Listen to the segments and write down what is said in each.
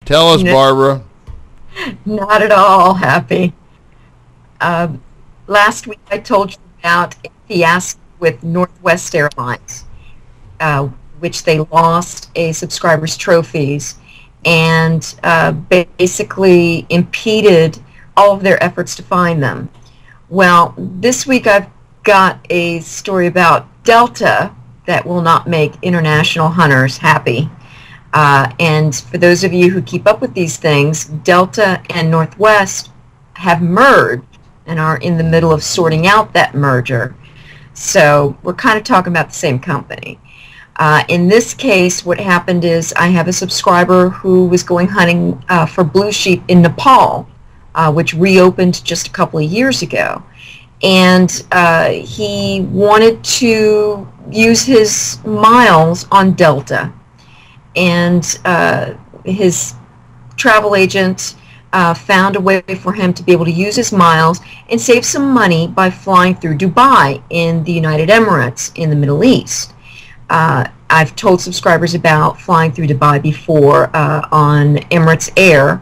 Tell us, Barbara. Not at all happy. Last week I told you about a fiasco with Northwest Airlines, which they lost a subscriber's trophies and basically impeded all of their efforts to find them. Well, this week I've got a story about Delta that will not make international hunters happy. And for those of you who keep up with these things, Delta and Northwest have merged and are in the middle of sorting out that merger. So we're kind of talking about the same company. In this case, what happened is I have a subscriber who was going hunting for blue sheep in Nepal, which reopened just a couple of years ago. And he wanted to use his miles on Delta. And his travel agent found a way for him to be able to use his miles and save some money by flying through Dubai in the United Emirates in the Middle East. I've told subscribers about flying through Dubai before on Emirates Air,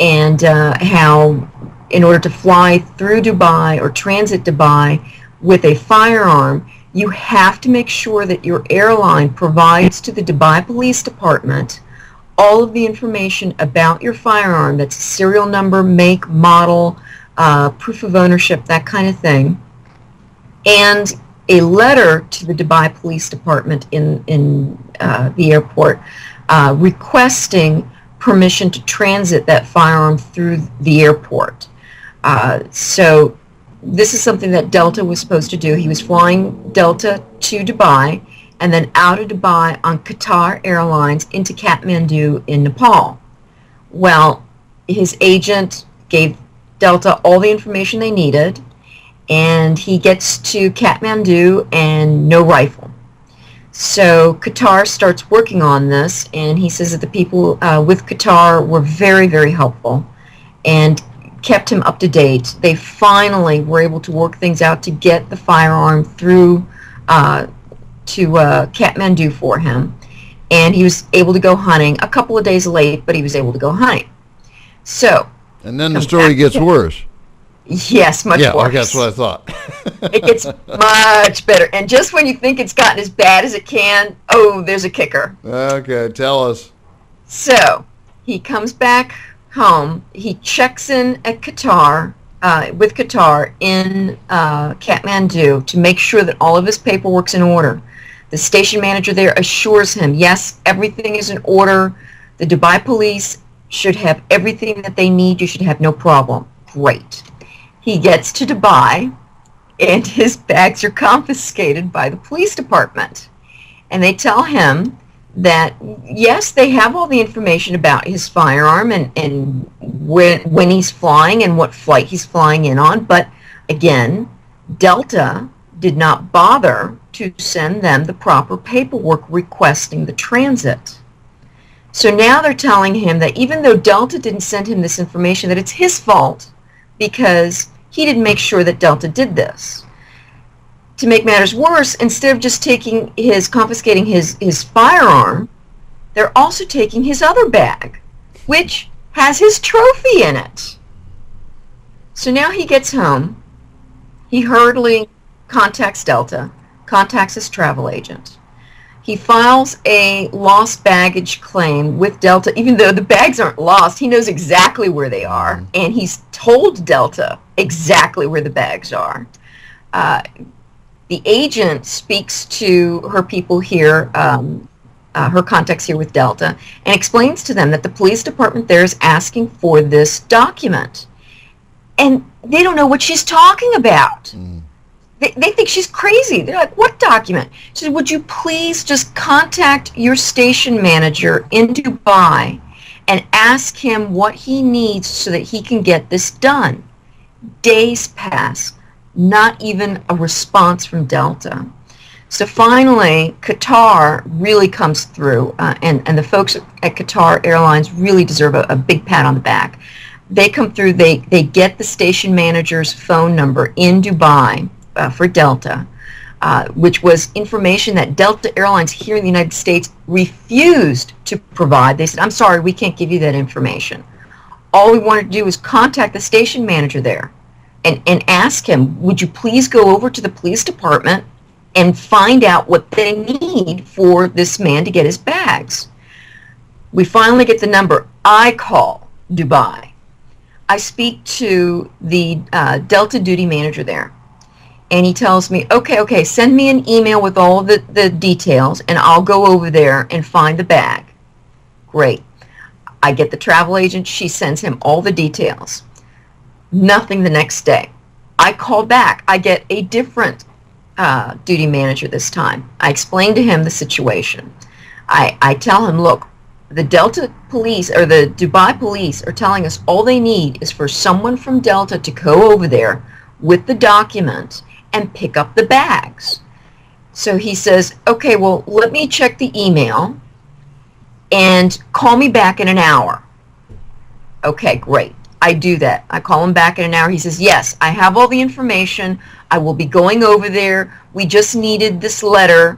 and how in order to fly through Dubai or transit Dubai with a firearm, you have to make sure that your airline provides to the Dubai Police Department all of the information about your firearm. That's serial number, make, model, proof of ownership, that kind of thing, and a letter to the Dubai Police Department in the airport requesting permission to transit that firearm through the airport. So this is something that Delta was supposed to do. He was flying Delta to Dubai and then out of Dubai on Qatar Airlines into Kathmandu in Nepal. Well, his agent gave Delta all the information they needed, and he gets to Kathmandu and no rifle. So Qatar starts working on this, and he says that the people with Qatar were very, very helpful and kept him up to date. They finally were able to work things out to get the firearm through to Kathmandu for him, and he was able to go hunting. A couple of days late, but he was able to go hunting. So, and then the story gets worse. Yes, much worse. Yeah, that's what I thought. It gets much better, and just when you think it's gotten as bad as it can, oh, there's a kicker. Okay, tell us. So he comes back home. He checks in at Qatar, with Qatar in Kathmandu to make sure that all of his paperwork's in order. The station manager there assures him, yes, everything is in order. The Dubai police should have everything that they need. You should have no problem. Great. He gets to Dubai, and his bags are confiscated by the police department. And they tell him that, yes, they have all the information about his firearm and when he's flying and what flight he's flying in on, but again, Delta did not bother to send them the proper paperwork requesting the transit. So now they're telling him that even though Delta didn't send him this information, that it's his fault because he didn't make sure that Delta did this. To make matters worse, instead of just confiscating his firearm, they're also taking his other bag, which has his trophy in it. So now he gets home, he hurriedly contacts Delta, contacts his travel agent. He files a lost baggage claim with Delta, even though the bags aren't lost. He knows exactly where they are, and he's told Delta exactly where the bags are. The agent speaks to her people here, her contacts here with Delta, and explains to them that the police department there is asking for this document. And they don't know what she's talking about. They think she's crazy. They're like, what document? She said, would you please just contact your station manager in Dubai and ask him what he needs so that he can get this done? Days pass, not even a response from Delta. So finally, Qatar really comes through, and the folks at Qatar Airlines really deserve a big pat on the back. They come through, they get the station manager's phone number in Dubai for Delta. which was information that Delta Airlines here in the United States refused to provide. They said, I'm sorry, we can't give you that information. All we wanted to do was contact the station manager there and ask him, would you please go over to the police department and find out what they need for this man to get his bags. We finally get the number. I call Dubai. I speak to the Delta duty manager there, and he tells me, okay, send me an email with all the details, and I'll go over there and find the bag. Great. I get the travel agent. She sends him all the details. Nothing the next day. I call back. I get a different duty manager this time. I explain to him the situation. I tell him, look, the Delta police or the Dubai police are telling us all they need is for someone from Delta to go over there with the document and pick up the bags. So he says, okay, well, let me check the email and call me back in an hour. Okay, great. I do that. I call him back in an hour. He says, yes, I have all the information. I will be going over there. We just needed this letter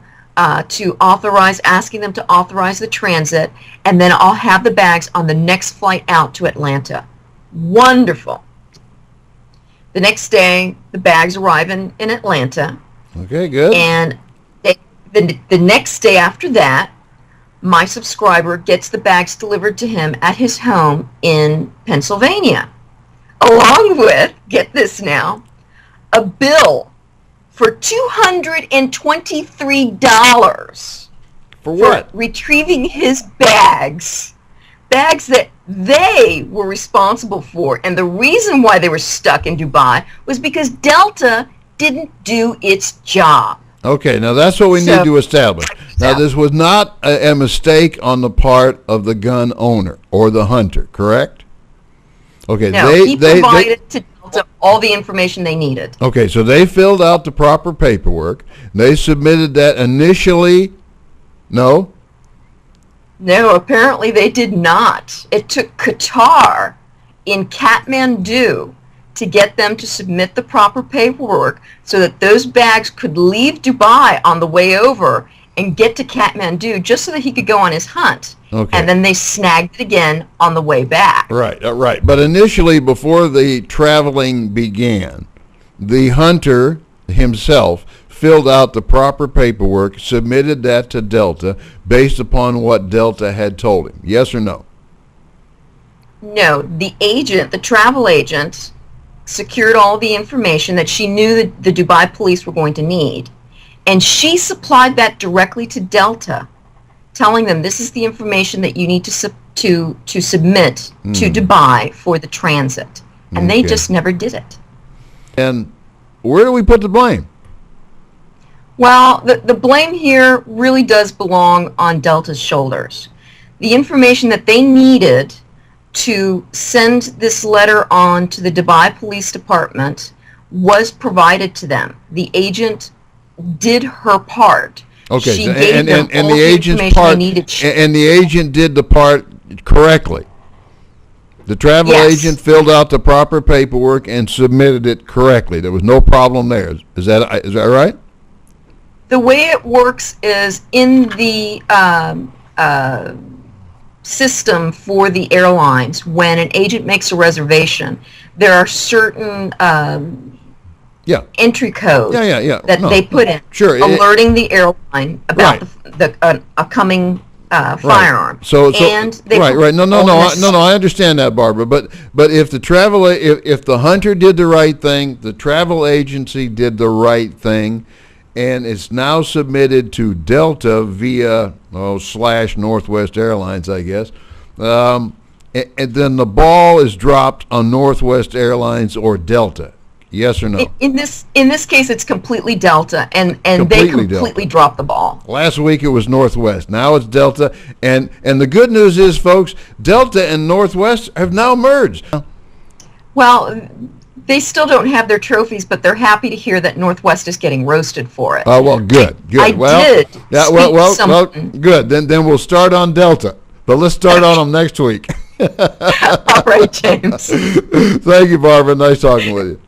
to authorize, asking them to authorize the transit, and then I'll have the bags on the next flight out to Atlanta. Wonderful. The next day, the bags arrive in Atlanta. Okay, good. And the next day after that, my subscriber gets the bags delivered to him at his home in Pennsylvania, along with, get this now, a bill for $223 For what? for retrieving his bags that they were responsible for. And the reason why they were stuck in Dubai was because Delta didn't do its job. Okay, now that's what we need to establish. Now, this was not a mistake on the part of the gun owner or the hunter, correct? Okay, No, he provided to Delta all the information they needed. Okay, so they filled out the proper paperwork. They submitted that initially. No? No, apparently they did not. It took Qatar in Kathmandu to get them to submit the proper paperwork so that those bags could leave Dubai on the way over and get to Kathmandu just so that he could go on his hunt. Okay. And then they snagged it again on the way back. Right, right. But initially, before the traveling began, the hunter himself filled out the proper paperwork, submitted that to Delta based upon what Delta had told him. Yes or no? No, the agent, the travel agent, secured all the information that she knew that the Dubai police were going to need. And she supplied that directly to Delta, telling them this is the information that you need to submit to Dubai for the transit. And they just never did it. And where do we put the blame? Well, the blame here really does belong on Delta's shoulders. The information that they needed to send this letter on to the Dubai Police Department was provided to them. The agent did her part. Okay, she so, gave them and all the agent's information part, they needed. and the agent did the part correctly. The travel Yes. agent filled out the proper paperwork and submitted it correctly. There was no problem there. Is that right? The way it works is in the system for the airlines, when an agent makes a reservation, there are certain entry codes that they put in, alerting the airline about the coming firearm. So and they right. No. I understand that, Barbara. But if if the hunter did the right thing, the travel agency did the right thing, and it's now submitted to Delta via / Northwest Airlines, I guess. And then the ball is dropped on Northwest Airlines or Delta. Yes or no? In this case, it's completely Delta, and they completely dropped the ball. Last week it was Northwest. Now it's Delta, and the good news is, folks, Delta and Northwest have now merged. Well, they still don't have their trophies, but they're happy to hear that Northwest is getting roasted for it. Oh, well, good. I did. Well, good. Then we'll start on Delta, but let's start on them next week. All right, James. Thank you, Barbara. Nice talking with you.